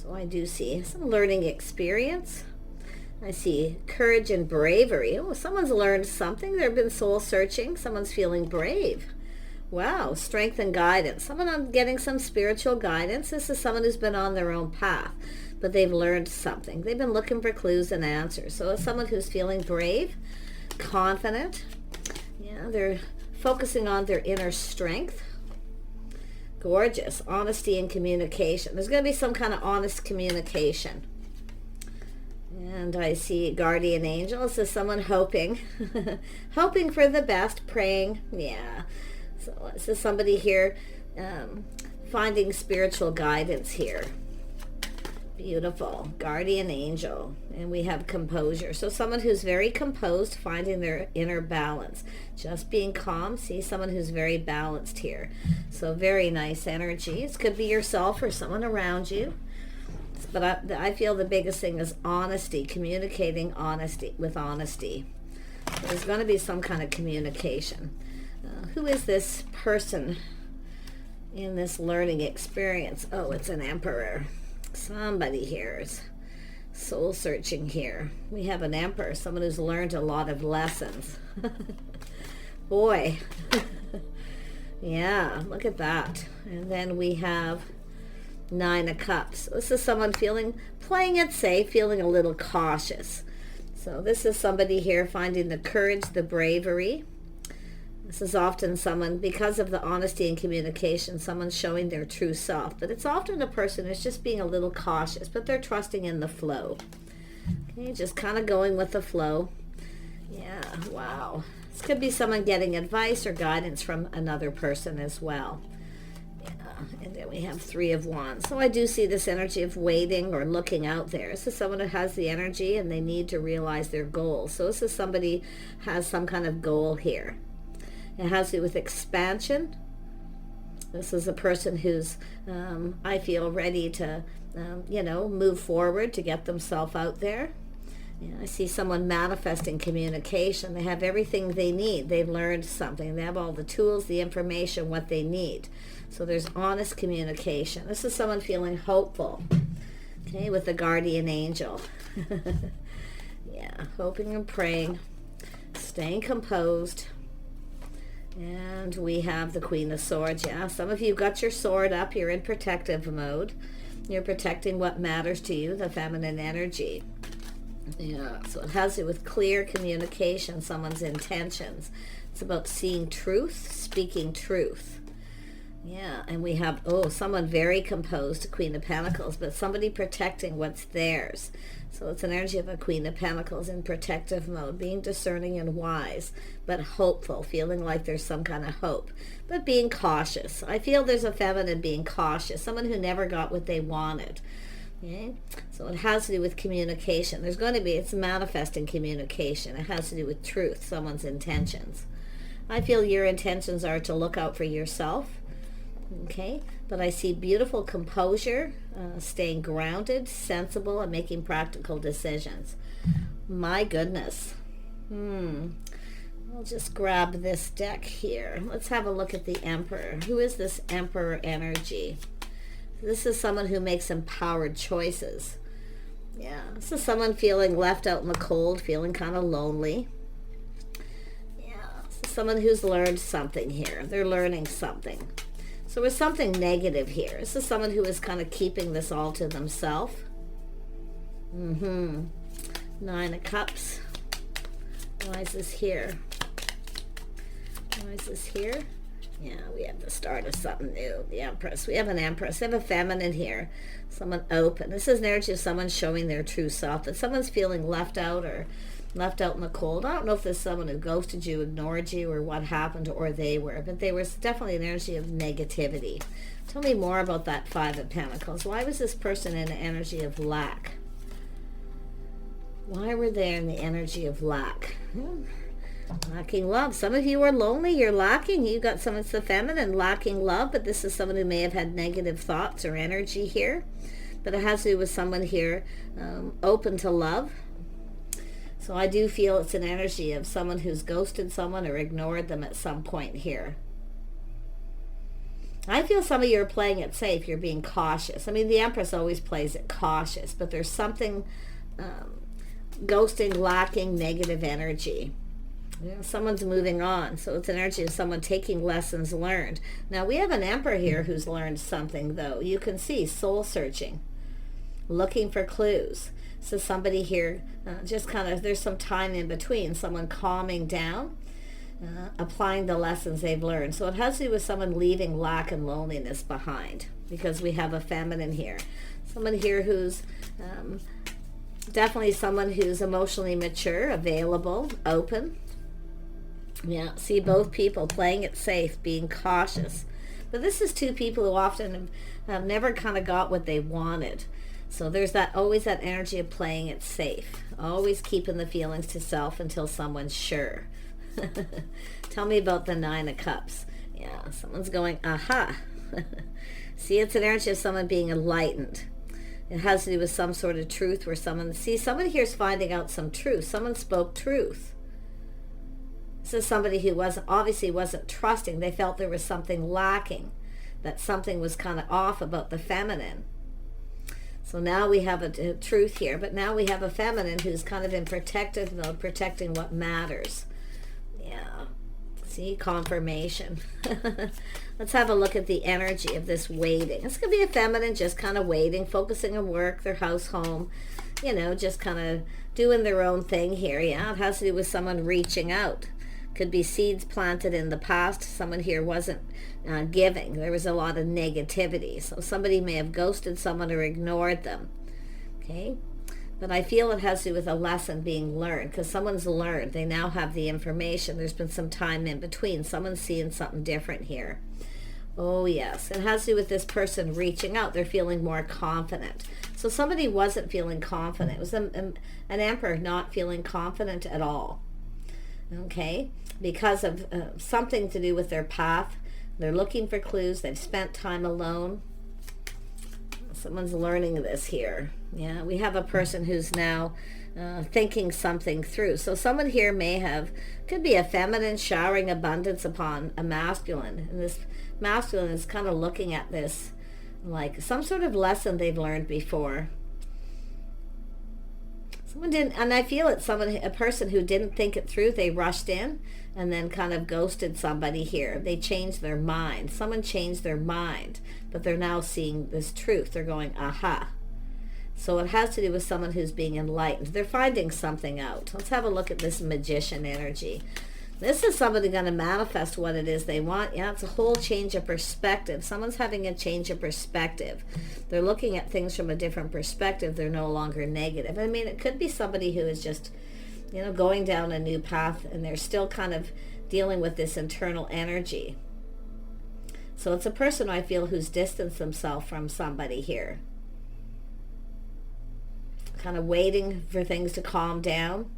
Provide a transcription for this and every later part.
So I do see some learning experience. I see courage and bravery. Oh, someone's learned something. They've been soul searching. Someone's feeling brave. Wow, strength and guidance. Someone getting some spiritual guidance. This is someone who's been on their own path, but they've learned something. They've been looking for clues and answers. So it's someone who's feeling brave, confident. Yeah, they're focusing on their inner strength. Gorgeous. Honesty and communication. There's going to be some kind of honest communication. And I see guardian angel. This is someone hoping, hoping for the best, praying. Yeah. So this is somebody here finding spiritual guidance here. Beautiful. Guardian angel. And we have composure. So someone who's very composed, finding their inner balance. Just being calm. See, someone who's very balanced here. So very nice energy. This could be yourself or someone around you. But I feel the biggest thing is honesty, communicating honesty with honesty. There's going to be some kind of communication. Who is this person in this learning experience? Oh, it's an emperor. Somebody here is soul searching here. We have an emperor, someone who's learned a lot of lessons. Boy. Yeah, look at that. And then we have Nine of Cups. This is someone playing it safe, feeling a little cautious. So this is somebody here finding the courage, the bravery. This is often someone, because of the honesty and communication, someone's showing their true self. But it's often a person who's just being a little cautious, but they're trusting in the flow. Okay, just kind of going with the flow. Yeah, wow. This could be someone getting advice or guidance from another person as well. And then we have Three of Wands. So I do see this energy of waiting or looking out there. This is someone who has the energy and they need to realize their goals. So this is somebody has some kind of goal here. It has to do with expansion. This is a person who's, I feel, ready to, move forward to get themselves out there. Yeah, I see someone manifesting communication. They have everything they need. They've learned something. They have all the tools, the information, what they need. So there's honest communication. This is someone feeling hopeful, okay, with the guardian angel. Yeah, hoping and praying, staying composed. And we have the Queen of Swords. Yeah, some of you got your sword up. You're in protective mode. You're protecting what matters to you, the feminine energy. Yeah, so it has to do with clear communication, someone's intentions. It's about seeing truth, speaking truth. Yeah, and we have, someone very composed, Queen of Pentacles, but somebody protecting what's theirs. So it's an energy of a Queen of Pentacles in protective mode, being discerning and wise, but hopeful, feeling like there's some kind of hope, but being cautious. I feel there's a feminine being cautious, someone who never got what they wanted. Okay? So it has to do with communication. It's manifesting communication. It has to do with truth, someone's intentions. I feel your intentions are to look out for yourself. Okay, but I see beautiful composure, staying grounded, sensible, and making practical decisions. My goodness. I'll just grab this deck here. Let's have a look at the Emperor. Who is this Emperor energy? This is someone who makes empowered choices. Yeah, this is someone feeling left out in the cold, feeling kind of lonely. Yeah, this is someone who's learned something here. They're learning something. So there's something negative here. This is someone who is kind of keeping this all to themselves. Nine of Cups. Why is this here? Why is this here? Yeah, we have the start of something new. The Empress. We have an Empress. We have a feminine here. Someone open. This is an energy of someone showing their true self. But someone's feeling left out or left out in the cold. I don't know if there's someone who ghosted you, ignored you, or what happened, or they were. But they were definitely an energy of negativity. Tell me more about that Five of Pentacles. Why was this person in an energy of lack? Why were they in the energy of lack? Lacking love. Some of you are lonely. You're lacking. You got someone, it's the feminine, lacking love. But this is someone who may have had negative thoughts or energy here. But it has to do with someone here open to love. So I do feel it's an energy of someone who's ghosted someone or ignored them at some point here. I feel some of you are playing it safe. You're being cautious. I mean, the Empress always plays it cautious, but there's something ghosting, lacking, negative energy. You know, someone's moving on, so it's an energy of someone taking lessons learned. Now, we have an Emperor here who's learned something, though. You can see soul searching, looking for clues. So somebody here just kind of, there's some time in between, someone calming down, applying the lessons they've learned. So it has to do with someone leaving lack and loneliness behind, because we have a feminine here. Someone here who's definitely someone who's emotionally mature, available, open. Yeah, see both people playing it safe, being cautious. But this is two people who often have never kind of got what they wanted. So there's that always that energy of playing it safe, always keeping the feelings to self until someone's sure. Tell me about the Nine of Cups. Yeah, someone's going, aha. See, it's an energy of someone being enlightened. It has to do with some sort of truth where someone, see, someone here's finding out some truth. Someone spoke truth. This is somebody who obviously wasn't trusting. They felt there was something lacking, that something was kind of off about the feminine. So now we have a truth here, but now we have a feminine who's kind of in protective mode, protecting what matters. Yeah. See, confirmation. Let's have a look at the energy of this waiting. It's going to be a feminine just kind of waiting, focusing on work, their house, home, you know, just kind of doing their own thing here. Yeah, it has to do with someone reaching out. Could be seeds planted in the past. Someone here wasn't giving. There was a lot of negativity. So somebody may have ghosted someone or ignored them. Okay? But I feel it has to do with a lesson being learned, because someone's learned. They now have the information. There's been some time in between. Someone's seeing something different here. Oh, yes. It has to do with this person reaching out. They're feeling more confident. So somebody wasn't feeling confident. It was an Emperor not feeling confident at all. Okay? Because of something to do with their path. They're looking for clues. They've spent time alone. Someone's learning this here. Yeah, we have a person who's now thinking something through. So someone here could be a feminine showering abundance upon a masculine. And this masculine is kind of looking at this like some sort of lesson they've learned before. Someone didn't, and I feel it's a person who didn't think it through. They rushed in and then kind of ghosted somebody here. They changed their mind. Someone changed their mind, but they're now seeing this truth. They're going, aha. So it has to do with someone who's being enlightened. They're finding something out. Let's have a look at this magician energy. This is somebody going to manifest what it is they want. Yeah, it's a whole change of perspective. Someone's having a change of perspective. They're looking at things from a different perspective. They're no longer negative. I mean, it could be somebody who is just, you know, going down a new path, and they're still kind of dealing with this internal energy. So it's a person I feel who's distanced themselves from somebody here. Kind of waiting for things to calm down.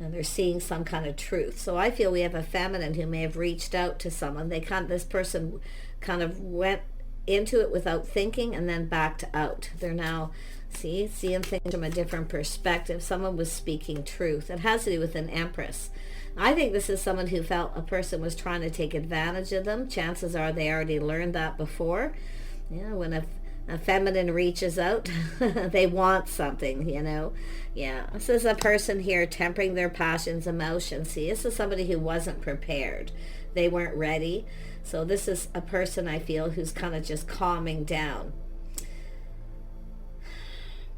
And they're seeing some kind of truth. So I feel we have a feminine who may have reached out to someone. This person kind of went into it without thinking and then backed out. They're now, seeing things from a different perspective. Someone was speaking truth. It has to do with an Empress. I think this is someone who felt a person was trying to take advantage of them. Chances are they already learned that before. Yeah, when a feminine reaches out, they want something, you know. Yeah, this is a person here tempering their passions, emotions. See, this is somebody who wasn't prepared. They weren't ready. So this is a person I feel who's kind of just calming down.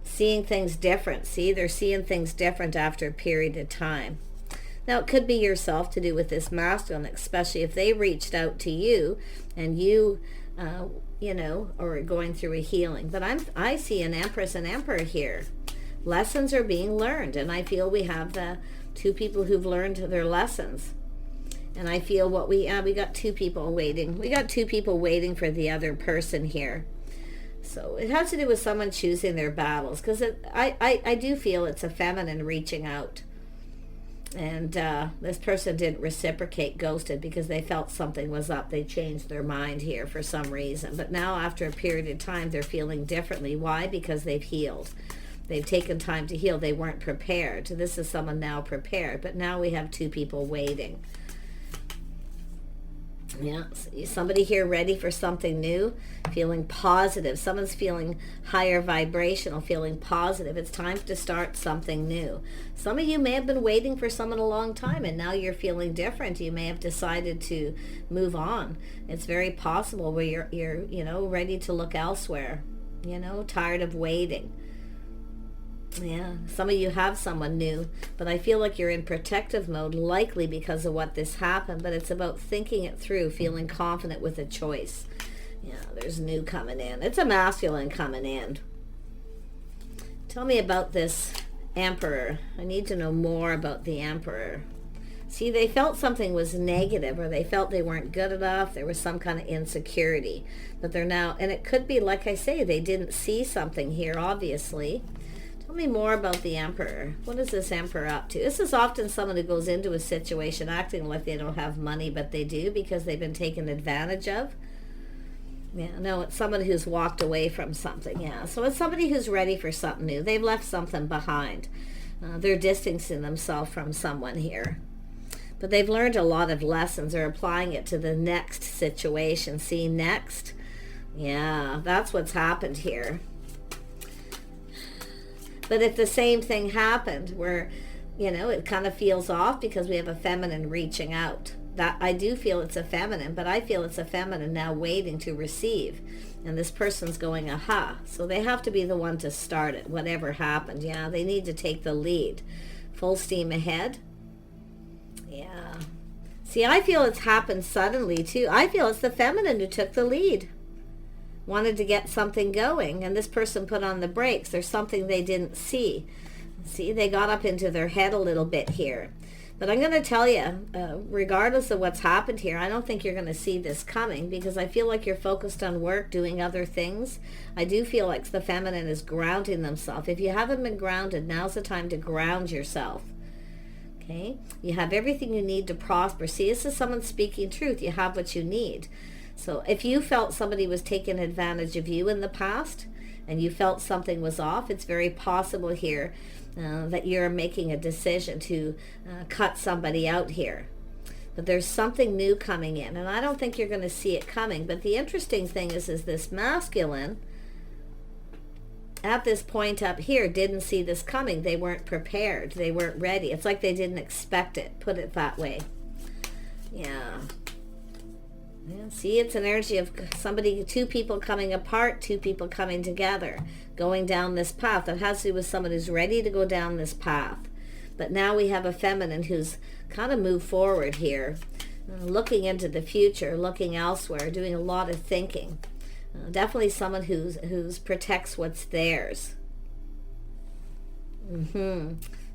Seeing things different. See, they're seeing things different after a period of time. Now, it could be yourself to do with this masculine, especially if they reached out to you and you, you know, or going through a healing. But I see an Empress and Emperor here. Lessons are being learned, and I feel we have the two people who've learned their lessons. And I feel we got two people waiting. We got two people waiting for the other person here. So it has to do with someone choosing their battles, because I do feel it's a feminine reaching out. And this person didn't reciprocate, ghosted, because they felt something was up. They changed their mind here for some reason. But now after a period of time, they're feeling differently. Why? Because they've healed. They've taken time to heal. They weren't prepared. This is someone now prepared. But now we have two people waiting. Yeah, somebody here ready for something new, feeling positive. Someone's feeling higher vibrational, feeling positive. It's time to start something new. Some of you may have been waiting for someone a long time, and now you're feeling different. You may have decided to move on. It's very possible where you're ready to look elsewhere. Tired of waiting. Yeah, some of you have someone new, but I feel like you're in protective mode, likely because of what this happened, but it's about thinking it through, feeling confident with a choice. Yeah, there's new coming in. It's a masculine coming in. Tell me about this Emperor. I need to know more about the Emperor. See, they felt something was negative, or they felt they weren't good enough. There was some kind of insecurity, but they're now, and it could be, like I say, they didn't see something here, obviously. Tell me more about the Emperor. What is this Emperor up to? This is often someone who goes into a situation acting like they don't have money, but they do because they've been taken advantage of. Yeah, no, it's someone who's walked away from something. Yeah, so it's somebody who's ready for something new. They've left something behind. They're distancing themselves from someone here. But they've learned a lot of lessons. They're applying it to the next situation. See, next? Yeah, that's what's happened here. But if the same thing happened where, it kind of feels off because we have a feminine reaching out. That I do feel it's a feminine, but I feel it's a feminine now waiting to receive. And this person's going, aha. So they have to be the one to start it, whatever happened. Yeah, they need to take the lead. Full steam ahead. Yeah. See, I feel it's happened suddenly, too. I feel it's the feminine who took the lead. Wanted to get something going, and this person put on the brakes. There's something they didn't see. See, they got up into their head a little bit here. But I'm going to tell you, regardless of what's happened here, I don't think you're going to see this coming, because I feel like you're focused on work, doing other things. I do feel like the feminine is grounding themselves. If you haven't been grounded, now's the time to ground yourself. Okay? You have everything you need to prosper. See, this is someone speaking truth. You have what you need. So if you felt somebody was taking advantage of you in the past and you felt something was off, it's very possible here that you're making a decision to cut somebody out here. But there's something new coming in, and I don't think you're going to see it coming. But the interesting thing is this masculine at this point up here didn't see this coming. They weren't prepared. They weren't ready. It's like they didn't expect it, put it that way. Yeah. Yeah, see, it's an energy of somebody, two people coming apart, two people coming together, going down this path. It has to do with someone who's ready to go down this path. But now we have a feminine who's kind of moved forward here, looking into the future, looking elsewhere, doing a lot of thinking. Definitely someone who's protects what's theirs.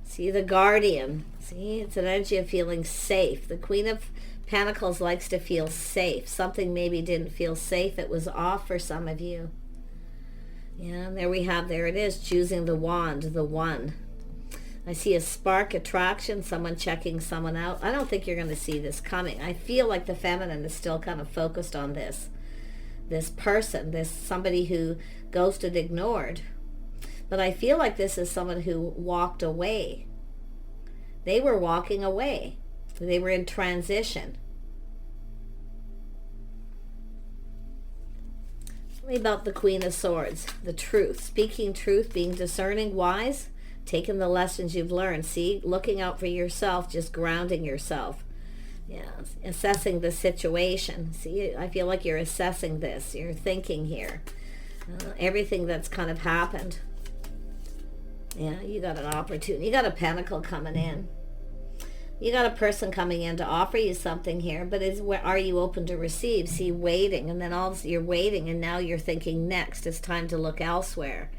See, the Guardian. See, it's an energy of feeling safe. The Queen of Pentacles likes to feel safe. Something maybe didn't feel safe. It was off for some of you. Yeah, and there it is, choosing the wand, the one. I see a spark attraction, someone checking someone out. I don't think you're going to see this coming. I feel like the feminine is still kind of focused on this person, somebody who ghosted, ignored. But I feel like this is someone who walked away. They were walking away. They were in transition. Tell me about the Queen of Swords, the truth. Speaking truth, being discerning, wise, taking the lessons you've learned. See, looking out for yourself, just grounding yourself. Yeah, assessing the situation. See, I feel like you're assessing this. You're thinking here. Everything that's kind of happened. Yeah, you got an opportunity. You got a pentacle coming in. You got a person coming in to offer you something here, but are you open to receive? See, waiting, and then you're waiting, and now you're thinking next. It's time to look elsewhere.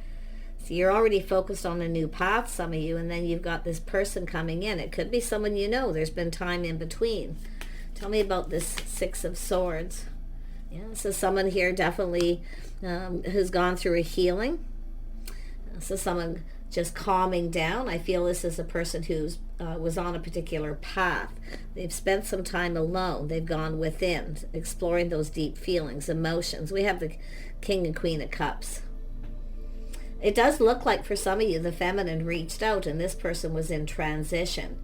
So you're already focused on a new path, some of you, and then you've got this person coming in. It could be someone you know. There's been time in between. Tell me about this Six of Swords. Yeah, so someone here definitely who's gone through a healing. So someone just calming down. I feel this is a person who's was on a particular path. They've spent some time alone. They've gone within, exploring those deep feelings, emotions. We have the King and Queen of Cups. It does look like for some of you the feminine reached out and this person was in transition.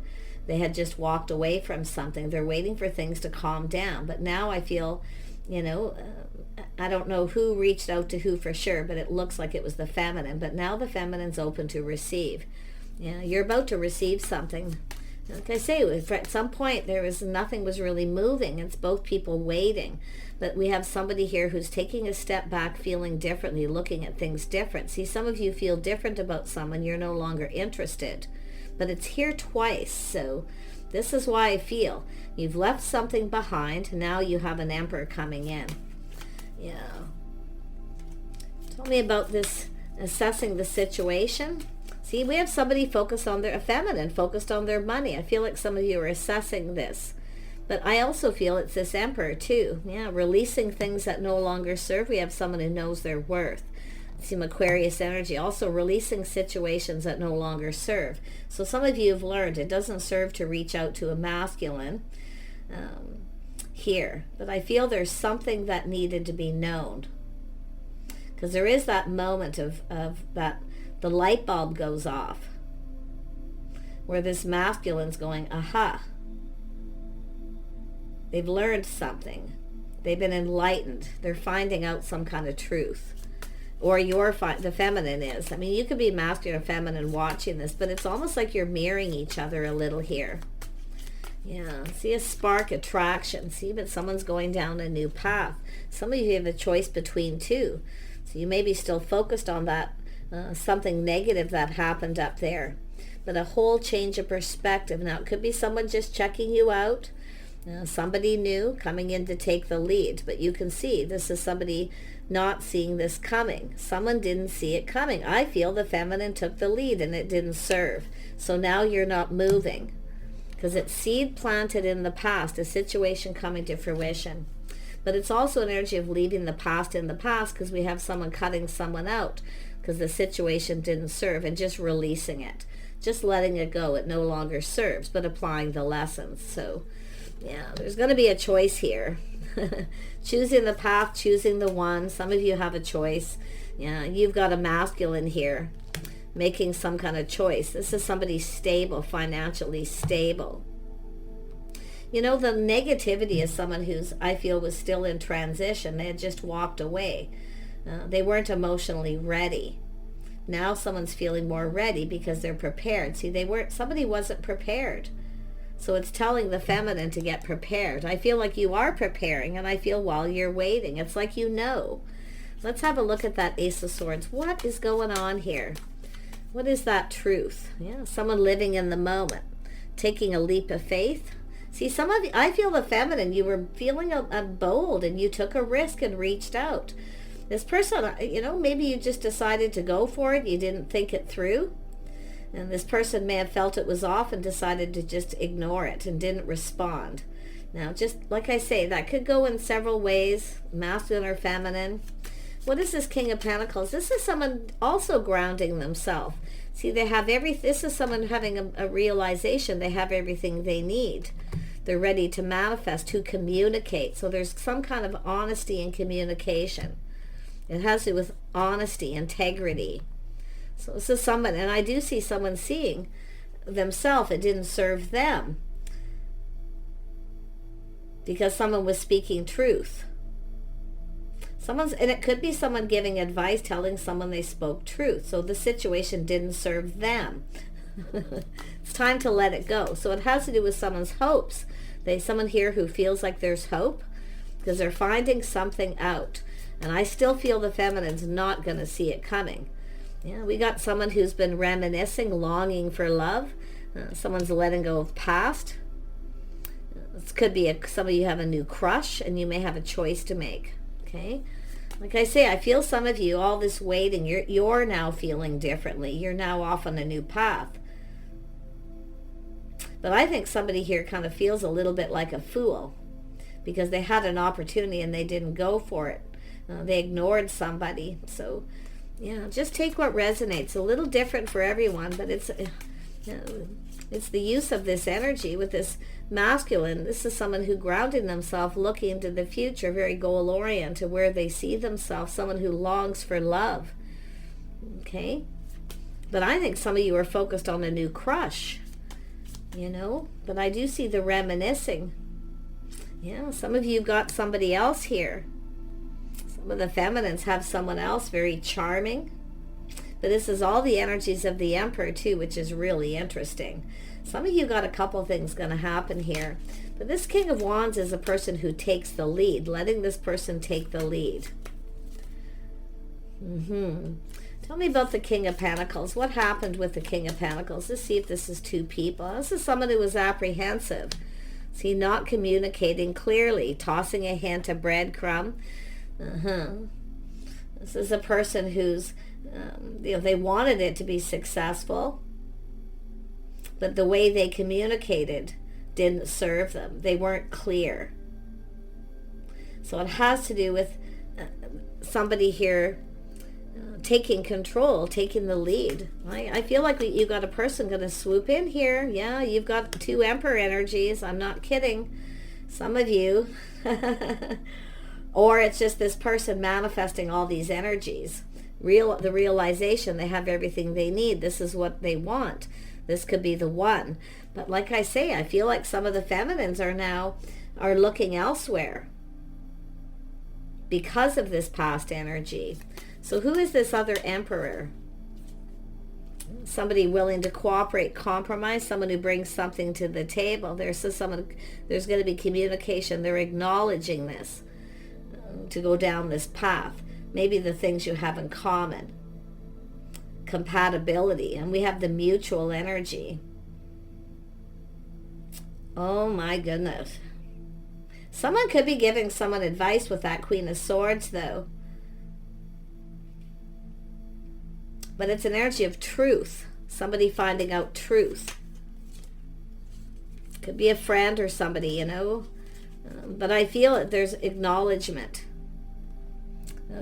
they had just walked away from something. They're waiting for things to calm down. But now I feel, I don't know who reached out to who for sure, but it looks like it was the feminine. But now the feminine's open to receive. You're about to receive something. Like I say, at some point nothing was really moving. It's both people waiting. But we have somebody here who's taking a step back, feeling differently, looking at things different. See, some of you feel different about someone. You're no longer interested. But it's here twice. So this is why I feel you've left something behind. Now you have an Emperor coming in. Tell me about this, assessing the situation. See, we have somebody focused on a feminine, focused on their money. I feel like some of you are assessing this. But I also feel it's this Emperor too. Releasing things that no longer serve. We have someone who knows their worth. Some Aquarius energy. Also releasing situations that no longer serve. So some of you have learned it doesn't serve to reach out to a masculine here. But I feel there's something that needed to be known. Because there is that moment of that the light bulb goes off. Where this masculine's going, aha. They've learned something. They've been enlightened. They're finding out some kind of truth. Or the feminine is. I mean, you could be masculine or feminine watching this, but it's almost like you're mirroring each other a little here. See a spark, attraction. See, but someone's going down a new path. Some of you have a choice between two. So you may be still focused on that, something negative that happened up there. But a whole change of perspective. Now, it could be someone just checking you out. Somebody new coming in to take the lead. But you can see this is somebody not seeing this coming. Someone didn't see it coming. I feel the feminine took the lead and it didn't serve. So now you're not moving. Because it's seed planted in the past, a situation coming to fruition. But it's also an energy of leaving the past in the past, because we have someone cutting someone out because the situation didn't serve, and just releasing it. Just letting it go. It no longer serves, but applying the lessons. So, there's going to be a choice here. Choosing the path, choosing the one. Some of you have a choice. You've got a masculine here making some kind of choice. This is somebody stable, financially stable. The negativity is someone who's, I feel, was still in transition. They had just walked away. They weren't emotionally ready. Now someone's feeling more ready because they're prepared. See, somebody wasn't prepared. So it's telling the feminine to get prepared. I feel like you are preparing, and I feel while you're waiting, it's like Let's have a look at that Ace of Swords. What is going on here? What is that truth? Someone living in the moment, taking a leap of faith. See, some of you, I feel the feminine, you were feeling bold and you took a risk and reached out. This person, maybe you just decided to go for it. You didn't think it through. And this person may have felt it was off and decided to just ignore it and didn't respond. Now, just like I say, that could go in several ways, masculine or feminine. What is this King of Pentacles? This is someone also grounding themselves. See, this is someone having a realization they have everything they need. They're ready to manifest, to communicate. So there's some kind of honesty and communication. It has to do with honesty, integrity. So this is someone, and I do see someone seeing themselves, it didn't serve them. Because someone was speaking truth. And it could be someone giving advice, telling someone they spoke truth. So the situation didn't serve them. It's time to let it go. So it has to do with someone's hopes. Someone here who feels like there's hope because they're finding something out. And I still feel the feminine's not going to see it coming. We got someone who's been reminiscing, longing for love. Someone's letting go of past. This could be some of you have a new crush and you may have a choice to make. Okay, like I say, I feel some of you, all this waiting, you're now feeling differently. You're now off on a new path. But I think somebody here kind of feels a little bit like a fool because they had an opportunity and they didn't go for it. They ignored somebody. So, just take what resonates. A little different for everyone, but it's the use of this energy with this masculine. This is someone who grounded themselves, looking into the future, very goal-oriented, where they see themselves, someone who longs for love. Okay? But I think some of you are focused on a new crush. you know, but I do see the reminiscing. Yeah, some of you got somebody else here. Some of the feminines have someone else very charming. But this is all the energies of the Emperor too, which is really interesting. Some of you got a couple things going to happen here. But this King of Wands is a person who takes the lead, letting this person take the lead. Tell me about the King of Pentacles. What happened with the King of Pentacles? Let's see if this is two people. This is someone who was apprehensive. See, not communicating clearly, tossing a hint, a breadcrumb. This is a person who's, they wanted it to be successful, but the way they communicated didn't serve them. They weren't clear. So it has to do with somebody here taking control, taking the lead. I feel like you got a person going to swoop in here. Yeah, you've got two Emperor energies. I'm not kidding. Some of you. Or it's just this person manifesting all these energies. The realization they have everything they need. This is what they want. This could be the one. But like I say, I feel like some of the feminines are looking elsewhere because of this past energy. So who is this other Emperor? Somebody willing to cooperate, compromise, someone who brings something to the table. There's going to be communication. They're acknowledging this to go down this path. Maybe the things you have in common. Compatibility. And we have the mutual energy. Oh my goodness. Someone could be giving someone advice with that Queen of Swords though. But it's an energy of truth. Somebody finding out truth. Could be a friend or somebody, you know. But I feel that there's acknowledgement.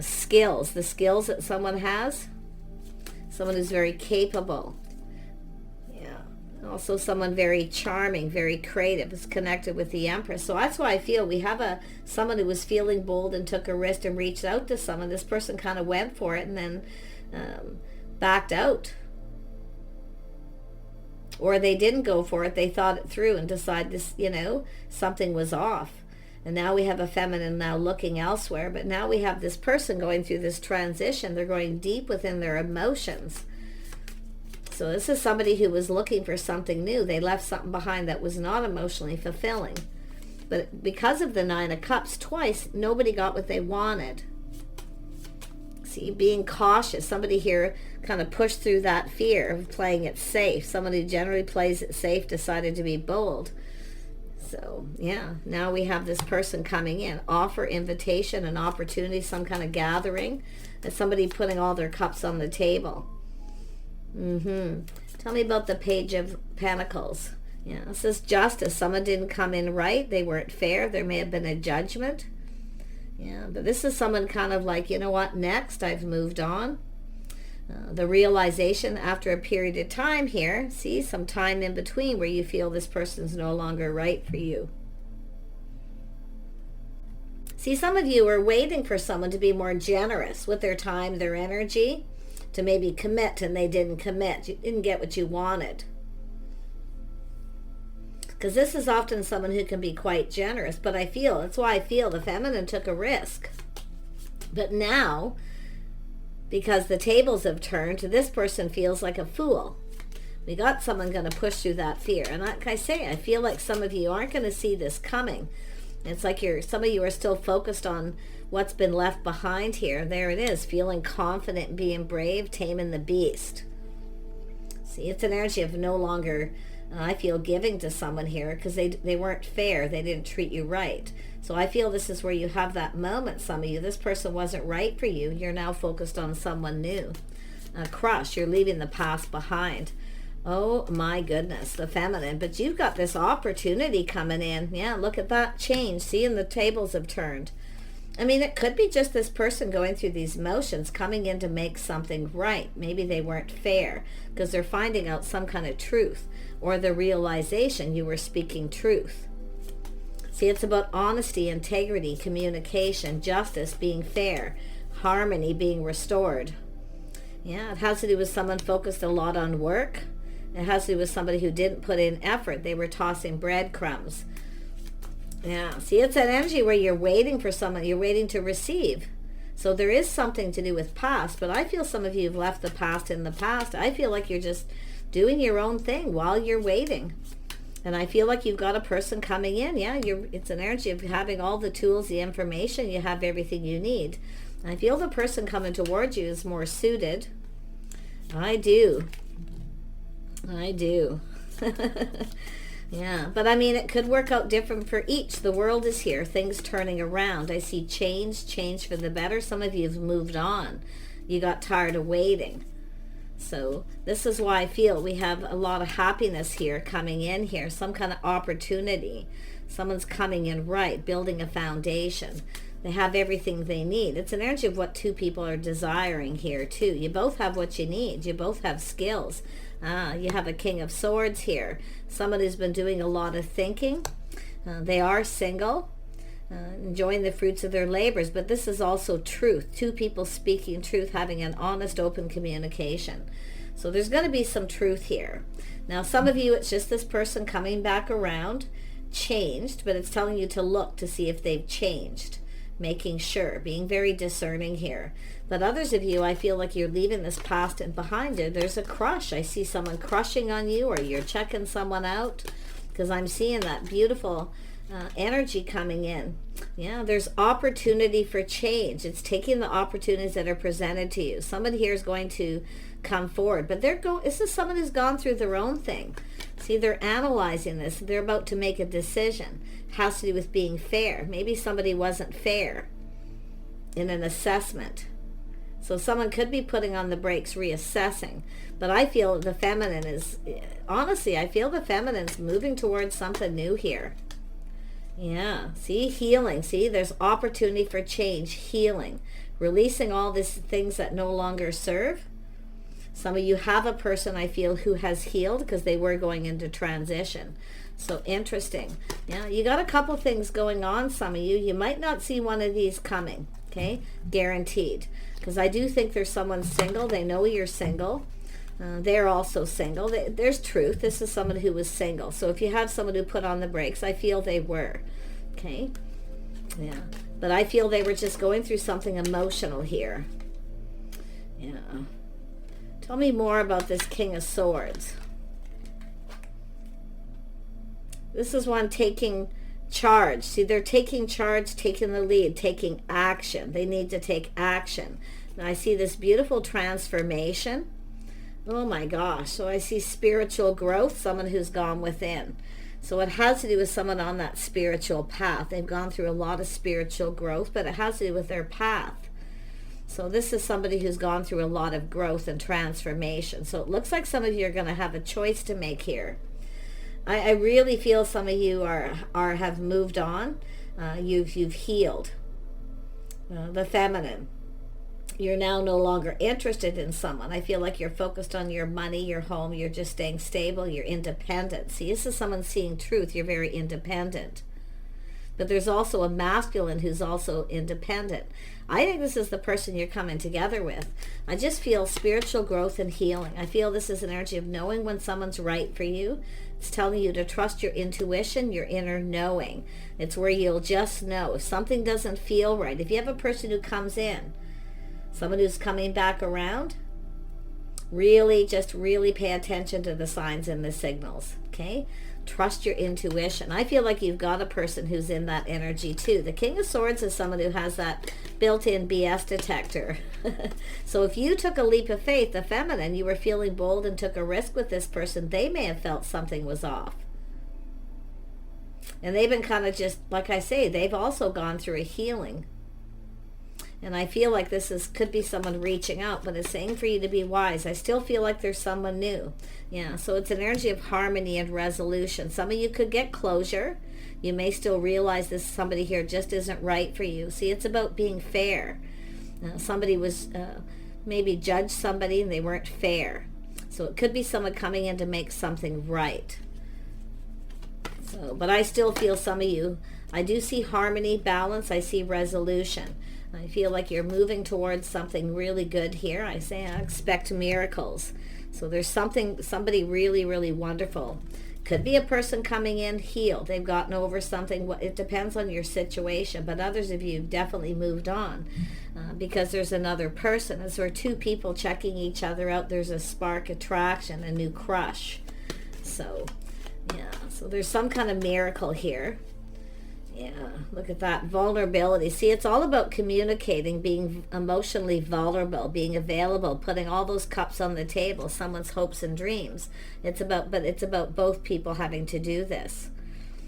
Skills. The skills that someone has. Someone who's very capable. Yeah. Also someone very charming, very creative. Is connected with the Empress. So that's why I feel we have someone who was feeling bold and took a risk and reached out to someone. This person kind of went for it and then backed out. Or they didn't go for it. They thought it through and decided this, something was off. And now we have a feminine now looking elsewhere. But now we have this person going through this transition. They're going deep within their emotions. So this is somebody who was looking for something new. They left something behind that was not emotionally fulfilling. But because of the Nine of Cups twice, nobody got what they wanted. See, being cautious. Somebody here kind of pushed through that fear of playing it safe. Somebody who generally plays it safe decided to be bold. So, yeah, now we have this person coming in. Offer, invitation, an opportunity, some kind of gathering. And somebody putting all their cups on the table. Tell me about the Page of Pentacles. Yeah, this is justice. Someone didn't come in right. They weren't fair. There may have been a judgment. Yeah, but this is someone kind of like, you know what, next, I've moved on. The realization after a period of time here, see, some time in between where you feel this person's no longer right for you. See, some of you are waiting for someone to be more generous with their time, their energy, to maybe commit, and they didn't commit. You didn't get what you wanted. Because this is often someone who can be quite generous, but that's why I feel the feminine took a risk. But now, because the tables have turned, this person feels like a fool. We got someone going to push through that fear. And like I say, I feel like some of you aren't going to see this coming. It's like some of you are still focused on what's been left behind here. There it is, feeling confident, being brave, taming the beast. See, it's an energy of no longer... I feel giving to someone here because they weren't fair. They didn't treat you right. So I feel this is where you have that moment, some of you. This person wasn't right for you. You're now focused on someone new. Crush. You're leaving the past behind. Oh my goodness, the feminine. But you've got this opportunity coming in. Yeah, look at that change. See, and the tables have turned. I mean, it could be just this person going through these motions, coming in to make something right. Maybe they weren't fair because they're finding out some kind of truth, or the realization you were speaking truth. See, it's about honesty, integrity, communication, justice, being fair, harmony being restored. Yeah, it has to do with someone focused a lot on work, It has to do with somebody who didn't put in effort. They were tossing breadcrumbs. Yeah, see, it's an energy where you're waiting for someone, you're waiting to receive. So there is something to do with past, but I feel some of you have left the past in the past. I feel like you're just doing your own thing while you're waiting. And I feel like you've got a person coming in. Yeah, it's an energy of having all the tools, the information, you have everything you need. I feel the person coming towards you is more suited. I do. Yeah, but I mean, it could work out different for each. The world is here, things turning around. I see change for the better. Some of you have moved on. You got tired of waiting. So this is why I feel we have a lot of happiness here coming in here, some kind of opportunity. Someone's coming in right, building a foundation. They have everything they need. It's an energy of what two people are desiring here too. You both have what you need. You both have skills. You have a King of Swords here. Someone who's been doing a lot of thinking. They are single, enjoying the fruits of their labors. But this is also truth. Two people speaking truth, having an honest, open communication. So there's going to be some truth here. Now, some of you, it's just this person coming back around, changed, but it's telling you to look to see if they've changed. Making sure, being very discerning here. But others of you, I feel like you're leaving this past, and behind it, there's a crush. I see someone crushing on you, or you're checking someone out, because I'm seeing that beautiful energy coming in. Yeah, there's opportunity for change. It's taking the opportunities that are presented to you. Somebody here is going to come forward, but this is someone who's gone through their own thing. See, they're analyzing this. They're about to make a decision. It has to do with being fair. Maybe somebody wasn't fair in an assessment. So someone could be putting on the brakes, reassessing. But I feel the feminine is, honestly, I feel the feminine's moving towards something new here. Yeah, see, healing. See, there's opportunity for change, healing, releasing all these things that no longer serve. Some of you have a person, I feel, who has healed because they were going into transition. So interesting. Yeah, you got a couple things going on, some of you. You might not see one of these coming, okay? Guaranteed. Because I do think there's someone single. They know you're single. They're also single. There's truth. This is someone who was single. So if you have someone who put on the brakes, I feel they were, okay? Yeah. But I feel they were just going through something emotional here. Yeah. Tell me more about this King of Swords. This is one taking charge. See, they're taking charge, taking the lead, taking action. They need to take action. And I see this beautiful transformation. Oh my gosh. So I see spiritual growth, someone who's gone within. So it has to do with someone on that spiritual path. They've gone through a lot of spiritual growth, but it has to do with their path. So this is somebody who's gone through a lot of growth and transformation. So it looks like some of you are going to have a choice to make here. I really feel some of you have moved on. You've healed. The feminine. You're now no longer interested in someone. I feel like you're focused on your money, your home. You're just staying stable. You're independent. See, this is someone seeing truth. You're very independent. But there's also a masculine who's also independent. I think this is the person you're coming together with. I just feel spiritual growth and healing. I feel this is an energy of knowing when someone's right for you. It's telling you to trust your intuition, your inner knowing. It's where you'll just know. If something doesn't feel right, if you have a person who comes in, someone who's coming back around, really pay attention to the signs and the signals, okay? Trust your intuition. I feel like you've got a person who's in that energy too. The King of Swords is someone who has that built-in BS detector. So if you took a leap of faith, the feminine, you were feeling bold and took a risk with this person, they may have felt something was off. And they've been kind of just, like I say, they've also gone through a healing. And I feel like could be someone reaching out, but it's saying for you to be wise. I still feel like there's someone new. Yeah, so it's an energy of harmony and resolution. Some of you could get closure. You may still realize this somebody here just isn't right for you. See, it's about being fair. Somebody was maybe judged somebody and they weren't fair. So it could be someone coming in to make something right. So, but I still feel some of you, I do see harmony, balance, I see resolution. I feel like you're moving towards something really good here. I expect miracles. So there's somebody really, really wonderful. Could be a person coming in healed. They've gotten over something. It depends on your situation. But others of you have definitely moved on because there's another person. As there are two people checking each other out, there's a spark attraction, a new crush. So, yeah. So there's some kind of miracle here. Yeah, look at that. Vulnerability. See, it's all about communicating, being emotionally vulnerable, being available, putting all those cups on the table, someone's hopes and dreams. It's about both people having to do this.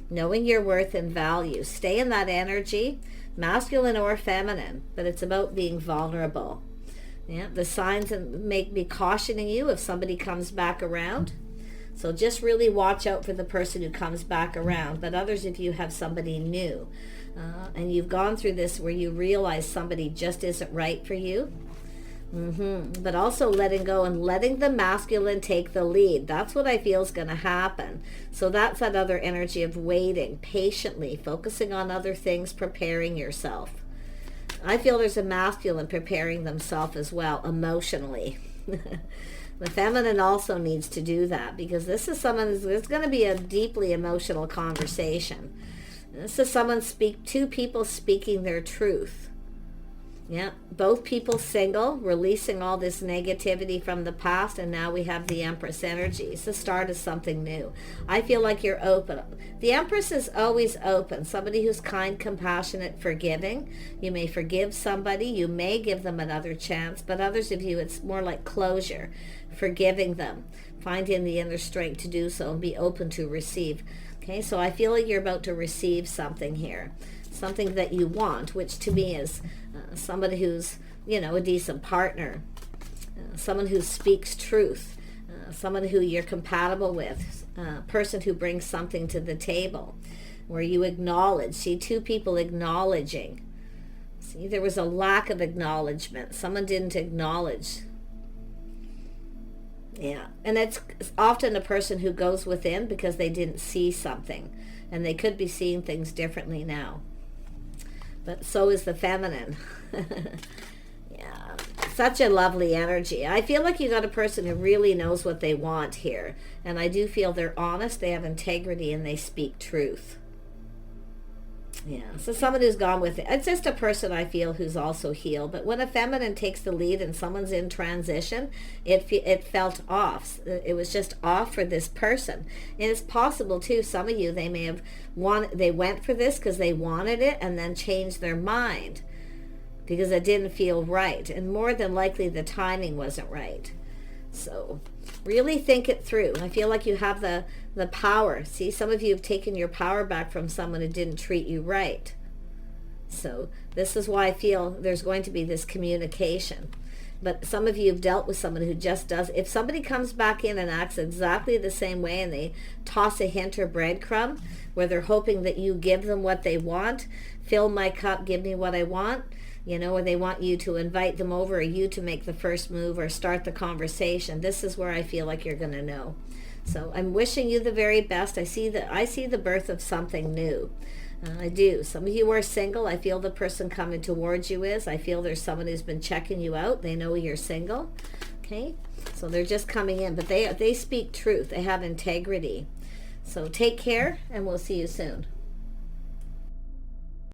Knowing your worth and value. Stay in that energy, masculine or feminine, but it's about being vulnerable. Yeah, the signs make me cautioning you if somebody comes back around. So just really watch out for the person who comes back around. But others of you have somebody new. And you've gone through this where you realize somebody just isn't right for you. But also letting go and letting the masculine take the lead. That's what I feel is going to happen. So that's that other energy of waiting, patiently, focusing on other things, preparing yourself. I feel there's a masculine preparing themselves as well, emotionally. The feminine also needs to do that because this is it's going to be a deeply emotional conversation. This is two people speaking their truth. Yeah, both people single, releasing all this negativity from the past, and now we have the Empress energy. It's the start of something new. I feel like you're open. The Empress is always open. Somebody who's kind, compassionate, forgiving. You may forgive somebody. You may give them another chance, but others of you, it's more like closure, forgiving them, finding the inner strength to do so and be open to receive. Okay, so I feel like you're about to receive something here. Something that you want, which to me is somebody who's, a decent partner, someone who speaks truth, someone who you're compatible with, a person who brings something to the table, where you acknowledge. See, two people acknowledging. See, there was a lack of acknowledgement. Someone didn't acknowledge. Yeah, and it's often a person who goes within because they didn't see something, and they could be seeing things differently now. But so is the feminine. Yeah, such a lovely energy. I feel like you got a person who really knows what they want here. And I do feel they're honest, they have integrity, and they speak truth. Yeah, so someone who's gone with it. It's just a person I feel who's also healed. But when a feminine takes the lead and someone's in transition, it felt off. It was just off for this person. And it's possible too, some of you, they went for this because they wanted it and then changed their mind because it didn't feel right. And more than likely the timing wasn't right. So really think it through. I feel like you have the power. See, some of you have taken your power back from someone who didn't treat you right. So this is why I feel there's going to be this communication. But some of you have dealt with someone who just does. If somebody comes back in and acts exactly the same way and they toss a hint or breadcrumb where they're hoping that you give them what they want, fill my cup, give me what I want, or they want you to invite them over or you to make the first move or start the conversation. This is where I feel like you're going to know. So I'm wishing you the very best. I see the birth of something new. I do. Some of you are single. I feel the person coming towards you is. I feel there's someone who's been checking you out. They know you're single. Okay? So they're just coming in. But they speak truth. They have integrity. So take care, and we'll see you soon.